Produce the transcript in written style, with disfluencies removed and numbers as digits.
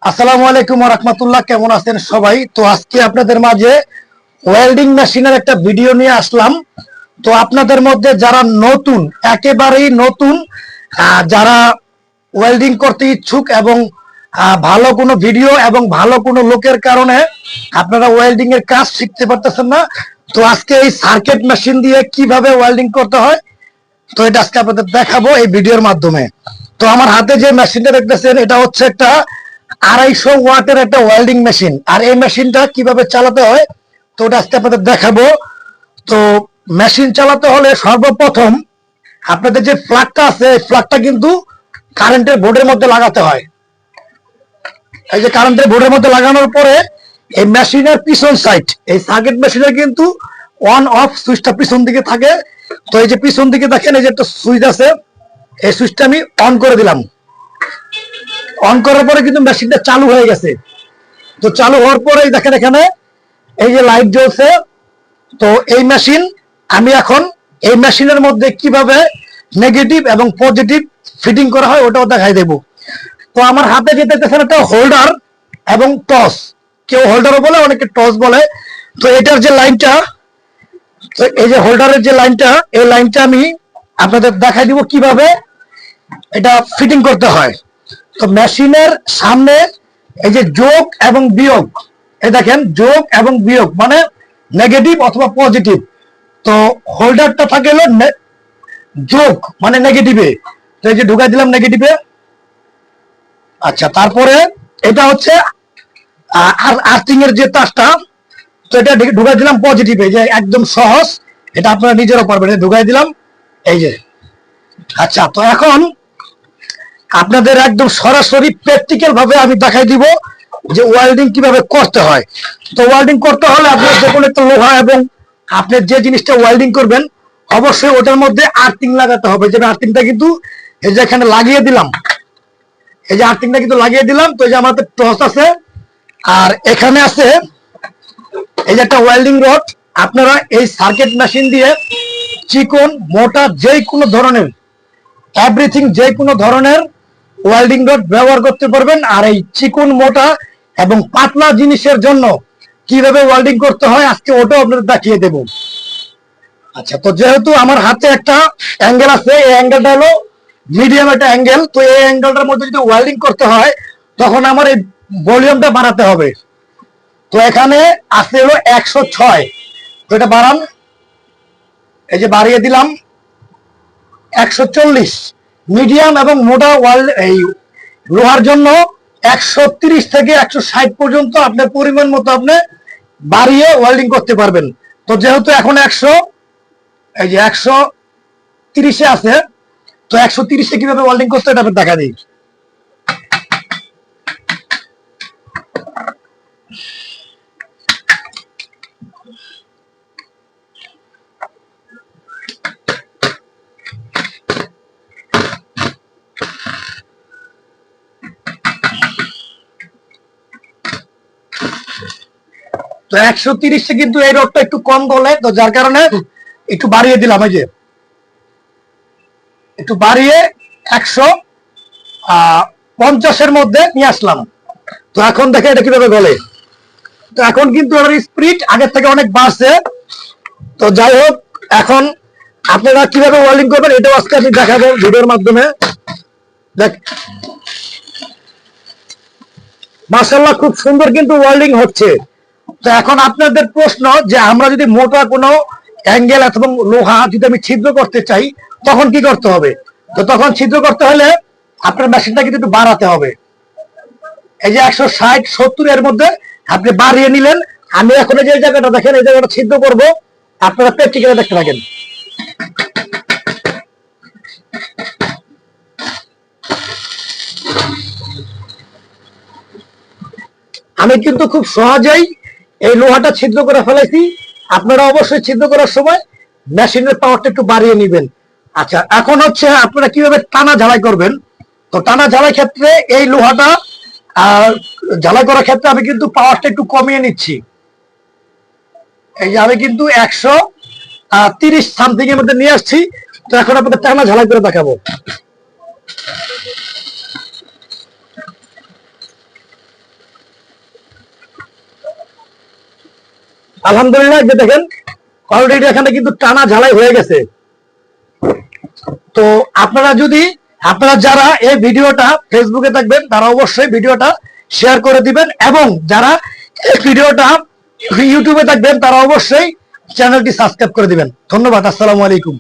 আসসালামু আলাইকুম ওয়া রাহমাতুল্লাহ। কেমন আছেন সবাই? তো আজকে আপনাদের মাঝে ওয়েল্ডিং মেশিনের একটা ভিডিও নিয়ে আসলাম। তো আপনাদের মধ্যে যারা নতুন, একেবারেই নতুন, যারা ওয়েল্ডিং করতে ইচ্ছুক এবং ভালো কোনো ভিডিও এবং ভালো কোনো লোকের কারণে আপনারা ওয়েল্ডিং এর কাজ শিখতে পারতেছেন না, তো আজকে এই সার্কিট মেশিন দিয়ে কিভাবে ওয়েল্ডিং করতে হয়, তো এটা আজকে আপনাদের দেখাবো এই ভিডিওর মাধ্যমে। তো আমার হাতে যে মেশিনটা দেখতেছেন, এটা হচ্ছে একটা 250 ওয়াটের একটা ওয়েল্ডিং মেশিন। আর এই মেশিনটা কিভাবে চালাতে হয় তো ওটা আজকে আপনাদের দেখাবো। তো মেশিন চালাতে হলে সর্বপ্রথম আপনাদের যে প্লাগটা আছে, এই প্লাগটা কিন্তু কারেন্টের বোর্ডের মধ্যে লাগাতে হয়। এই যে কারেন্টের বোর্ডের মধ্যে লাগানোর পরে এই মেশিনের পিছন সাইড, এই সার্কিট মেশিনের কিন্তু অন অফ সুইচটা পিছন দিকে থাকে। তো এই যে পিছন দিকে দেখেন, এই যে একটা সুইচ আছে, এই সুইচটা আমি অন করে দিলাম। অন করার পরে কিন্তু মেশিনটা চালু হয়ে গেছে। তো চালু হওয়ার পরে দেখেন এখানে এই যে লাইট জ্বলছে। তো এই মেশিন আমি এখন এই মেশিনের মধ্যে কিভাবে নেগেটিভ এবং পজিটিভ ফিটিং করা হয় ওটাও দেখাই দেব। তো আমার হাতে যেতে একটা হোল্ডার এবং টস, কেউ হোল্ডারও বলে, অনেকে টস বলে। তো এটার যে লাইনটা, তো এই যে হোল্ডারের যে লাইনটা, এই লাইনটা আমি আপনাদের দেখাই দিব কিভাবে এটা ফিটিং করতে হয়। তো মেশিনের সামনে এই যে যোগ এবং বিয়োগ, এই দেখেন যোগ এবং বিয়োগ মানে নেগেটিভ অথবা পজিটিভ। তো হোল্ডারটা থাকে হলো যোগ মানে নেগেটিভে, তো এই যে ঢুকাই দিলাম নেগেটিভে। আচ্ছা, তারপরে এটা হচ্ছে আর্থিং এর যে তারটা, তো এটা ঢুকাই দিলাম পজিটিভে, যে একদম সহজ, এটা আপনারা নিজেরও পারবেন। ঢুকাই দিলাম এই যে। আচ্ছা, তো এখন আপনাদের একদম সরাসরি প্র্যাকটিক্যাল ভাবে আমি দেখাই দিব যে ওয়েল্ডিং কিভাবে করতে হয়। তো ওয়েল্ডিং করতে হলে আপনার যে কোনো একটা লোহা এবং আপনি যে জিনিসটা ওয়েল্ডিং করবেন অবশ্যই ওটার মধ্যে আর্থিং লাগাতে হবে। যে আর্থিংটা কিন্তু এই যে এখানে লাগিয়ে দিলাম, এই যে আর্থিংটা কিন্তু লাগিয়ে দিলাম। তো এই যে আমাদের টস আছে, আর এখানে আছে এই যে একটা ওয়েল্ডিং রড। আপনারা এই সার্কিট মেশিন দিয়ে চিকন মোটা যে কোনো ধরনের, এভরিথিং যে কোনো ধরনের ওয়েল্ডিং রড ব্যবহার করতে পারবেন। আর এই চিকন মোটা এবং পাতলা জিনিসের জন্য কিভাবে ওয়েল্ডিং করতে হয় আজকে ওটাও আপনাদের দেখিয়ে দেব। আচ্ছা, তো যেহেতু আমার হাতে একটা অ্যাঙ্গেল আছে, এই অ্যাঙ্গেলটা হলো মিডিয়াম একটা অ্যাঙ্গেল। তো এই অ্যাঙ্গেলটার মধ্যে যদি ওয়েল্ডিং করতে হয় তখন আমার এই ভলিউমটা বাড়াতে হবে। তো এখানে আছে হলো 106, তো এটা বাড়ান, এই যে বাড়িয়ে দিলাম 140। মিডিয়াম এবং মোটা এই লোহার জন্য 130 থেকে 160 পর্যন্ত আপনার পরিমাণ মতো আপনি বাড়িয়ে ওয়েল্ডিং করতে পারবেন। তো যেহেতু এখন 100, এই যে 130-এ আছে, তো 130-এ কিভাবে ওয়েল্ডিং করতে এটা আমি দেখা দিই। তো 130-এ কিন্তু এই রডটা একটু কম গলে, তো যার কারণে একটু বাড়িয়ে দিলাম। এই যে একটু বাড়িয়ে 150-এর মধ্যে নিয়ে আসলাম। তো এখন দেখে এটা কিভাবে গলে। তো এখন কিন্তু এর স্পিড আগের থেকে অনেক বাড়ছে। তো যাই হোক, এখন আপনারা কিভাবে ওয়েল্ডিং করবেন এটাও আজকে আমি দেখাবো ভিডিওর মাধ্যমে। দেখ, মাশাআল্লাহ খুব সুন্দর কিন্তু ওয়েল্ডিং হচ্ছে। তো এখন আপনাদের প্রশ্ন যে আমরা যদি মোটা কোনো অ্যাঙ্গেল এবং লোহা যদি আমি ছিদ্র করতে চাই তখন কি করতে হবে। তো তখন ছিদ্র করতে হলে আপনার মেশিনটা কিন্তু একটু বাড়াতে হবে। এই যে 160-70 এর মধ্যে আপনি বাড়িয়ে নিলেন। আমি এখন যে জায়গাটা দেখেন, এই জায়গাটা ছিদ্র করব, আপনারা প্র্যাকটিক্যালে দেখতে থাকেন। আমি কিন্তু খুব সহজেই এই লোহাটা ছিদ্র করে ফেলেছি। আপনারা অবশ্যই ছিদ্র করার সময় মেশিনের পাওয়ারটা একটু বাড়িয়ে নেবেন। আচ্ছা, এখন হচ্ছে আপনারা কিভাবে টানা ঝালাই করবেন। তো টানা ঝালাই ক্ষেত্রে এই লোহাটা ঝালাই করার ক্ষেত্রে আমি কিন্তু পাওয়ারটা একটু কমিয়ে নিচ্ছি। এই যে আমি কিন্তু 130 সামথিং এর মধ্যে নিয়ে আসছি। তো এখন আপনাদের টানা ঝালাই করে দেখাবো। আলহামদুলিল্লাহ, যে দেখেন অলরেডি এখানে কিন্তু টানা ঝালাই হয়ে গেছে। তো আপনারা যারা এই ভিডিওটা ফেসবুকে দেখবেন তারা অবশ্যই ভিডিওটা শেয়ার করে দিবেন, এবং যারা এই ভিডিওটা ইউটিউবে দেখবেন তারা অবশ্যই চ্যানেলটি সাবস্ক্রাইব করে দিবেন। ধন্যবাদ। আসসালামু আলাইকুম।